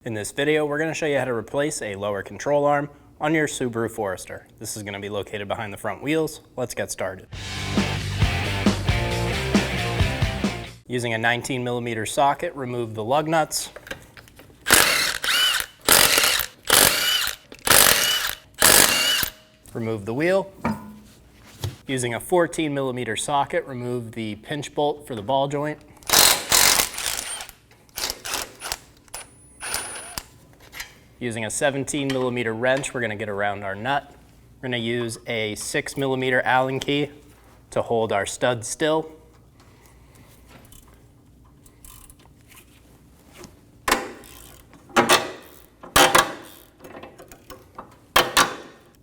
In this video, we're going to show you how to replace a lower control arm on your Subaru Forester. This is going to be located behind the front wheels. Let's get started. Using a 19mm socket, remove the lug nuts. Remove the wheel. Using a 14mm socket, remove the pinch bolt for the ball joint. Using a 17mm wrench, we're going to get around our nut. We're going to use a 6mm Allen key to hold our stud still.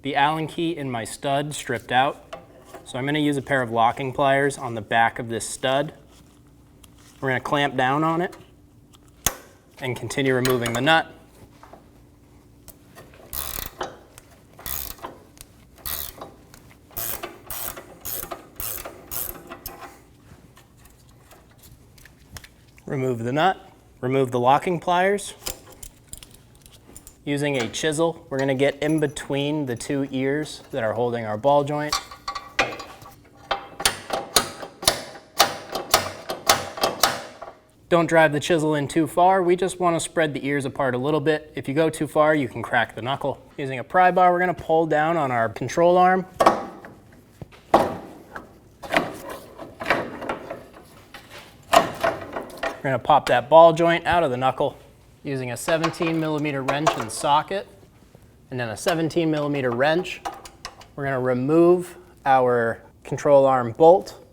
The Allen key in my stud stripped out, so I'm going to use a pair of locking pliers on the back of this stud. We're going to clamp down on it and continue removing the nut. Remove the nut, remove the locking pliers. Using a chisel, we're going to get in between the two ears that are holding our ball joint. Don't drive the chisel in too far, we just want to spread the ears apart a little bit. If you go too far, you can crack the knuckle. Using a pry bar, we're going to pull down on our control arm. We're going to pop that ball joint out of the knuckle using a 17mm wrench and socket, and then a 17mm wrench. We're going to remove our control arm bolt.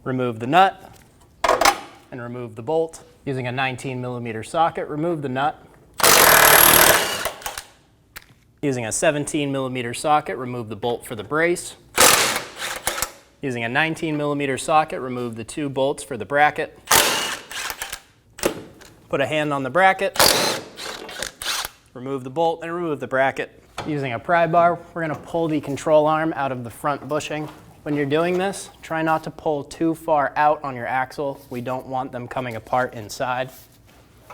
Remove the nut and remove the bolt. Using a 19mm socket, remove the nut. Using a 17mm socket, remove the bolt for the brace. Using a 19mm socket, remove the two bolts for the bracket. Put a hand on the bracket, remove the bolt, and remove the bracket. Using a pry bar, we're going to pull the control arm out of the front bushing. When you're doing this, try not to pull too far out on your axle. We don't want them coming apart inside.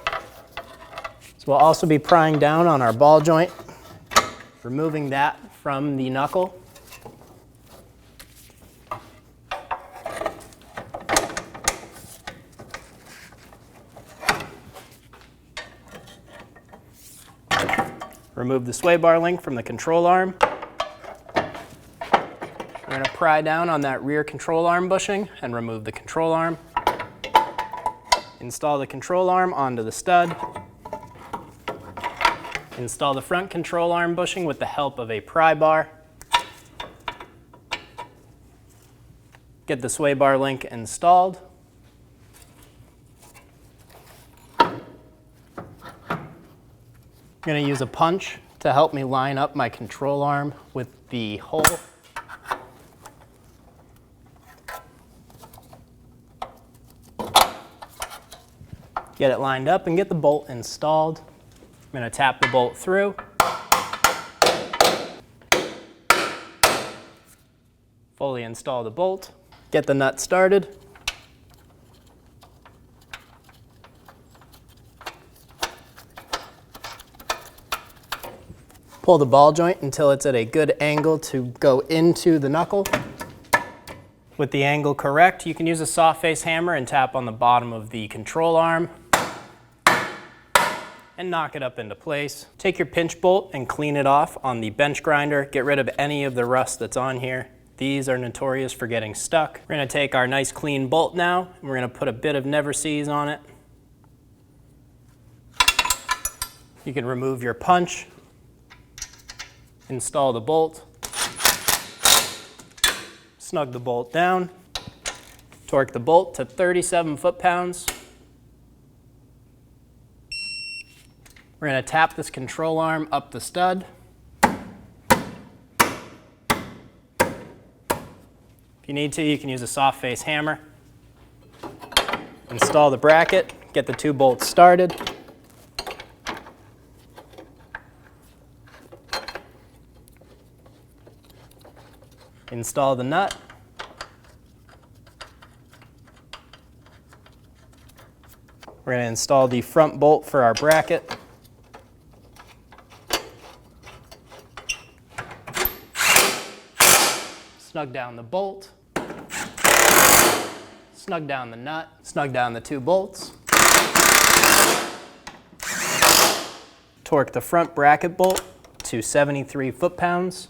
So we'll also be prying down on our ball joint, removing that from the knuckle. Remove the sway bar link from the control arm. We're going to pry down on that rear control arm bushing and remove the control arm. Install the control arm onto the stud. Install the front control arm bushing with the help of a pry bar. Get the sway bar link installed. I'm going to use a punch to help me line up my control arm with the hole. Get it lined up and get the bolt installed. I'm going to tap the bolt through. Fully install the bolt. Get the nut started. Pull the ball joint until it's at a good angle to go into the knuckle. With the angle correct, you can use a soft face hammer and tap on the bottom of the control arm and knock it up into place. Take your pinch bolt and clean it off on the bench grinder. Get rid of any of the rust that's on here. These are notorious for getting stuck. We're going to take our nice clean bolt now, and we're going to put a bit of Never Seez on it. You can remove your punch, install the bolt, snug the bolt down, torque the bolt to 37 foot-pounds. We're going to tap this control arm up the stud. If you need to, you can use a soft face hammer. Install the bracket, get the two bolts started. Install the nut. We're going to install the front bolt for our bracket. Snug down the bolt. Snug down the nut. Snug down the 2 bolts. Torque the front bracket bolt to 73 foot-pounds.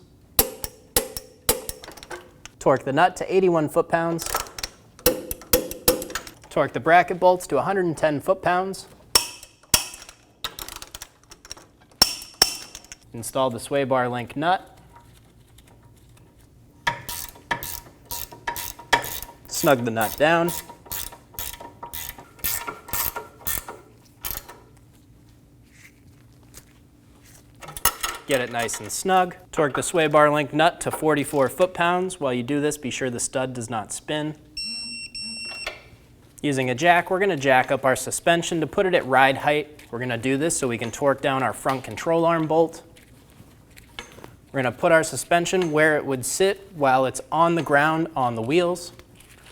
Torque the nut to 81 foot-pounds. Torque the bracket bolts to 110 foot-pounds. Install the sway bar link nut. Snug the nut down. Get it nice and snug. Torque the sway bar link nut to 44 foot-pounds. While you do this, be sure the stud does not spin. Using a jack, we're going to jack up our suspension to put it at ride height. We're going to do this so we can torque down our front control arm bolt. We're going to put our suspension where it would sit while it's on the ground on the wheels.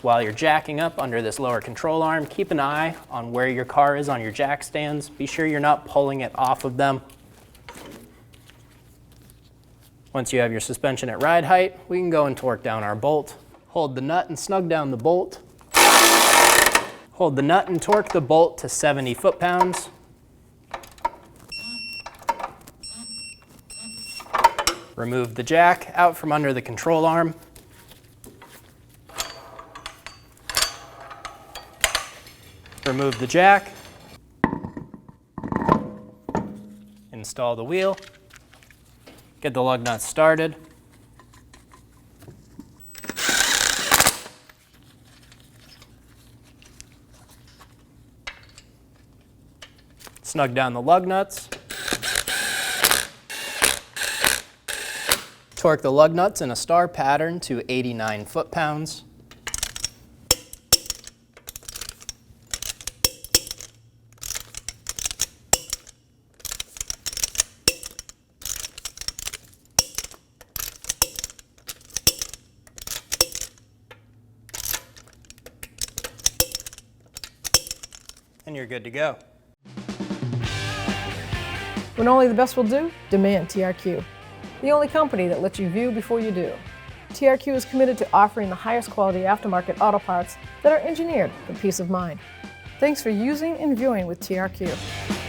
While you're jacking up under this lower control arm, keep an eye on where your car is on your jack stands. Be sure you're not pulling it off of them. Once you have your suspension at ride height, we can go and torque down our bolt. Hold the nut and snug down the bolt. Hold the nut and torque the bolt to 70 foot-pounds. Remove the jack out from under the control arm. Remove the jack. Install the wheel. Get the lug nuts started. Snug down the lug nuts. Torque the lug nuts in a star pattern to 89 foot-pounds. And you're good to go. When only the best will do, demand TRQ. The only company that lets you view before you do. TRQ is committed to offering the highest quality aftermarket auto parts that are engineered for peace of mind. Thanks for using and viewing with TRQ.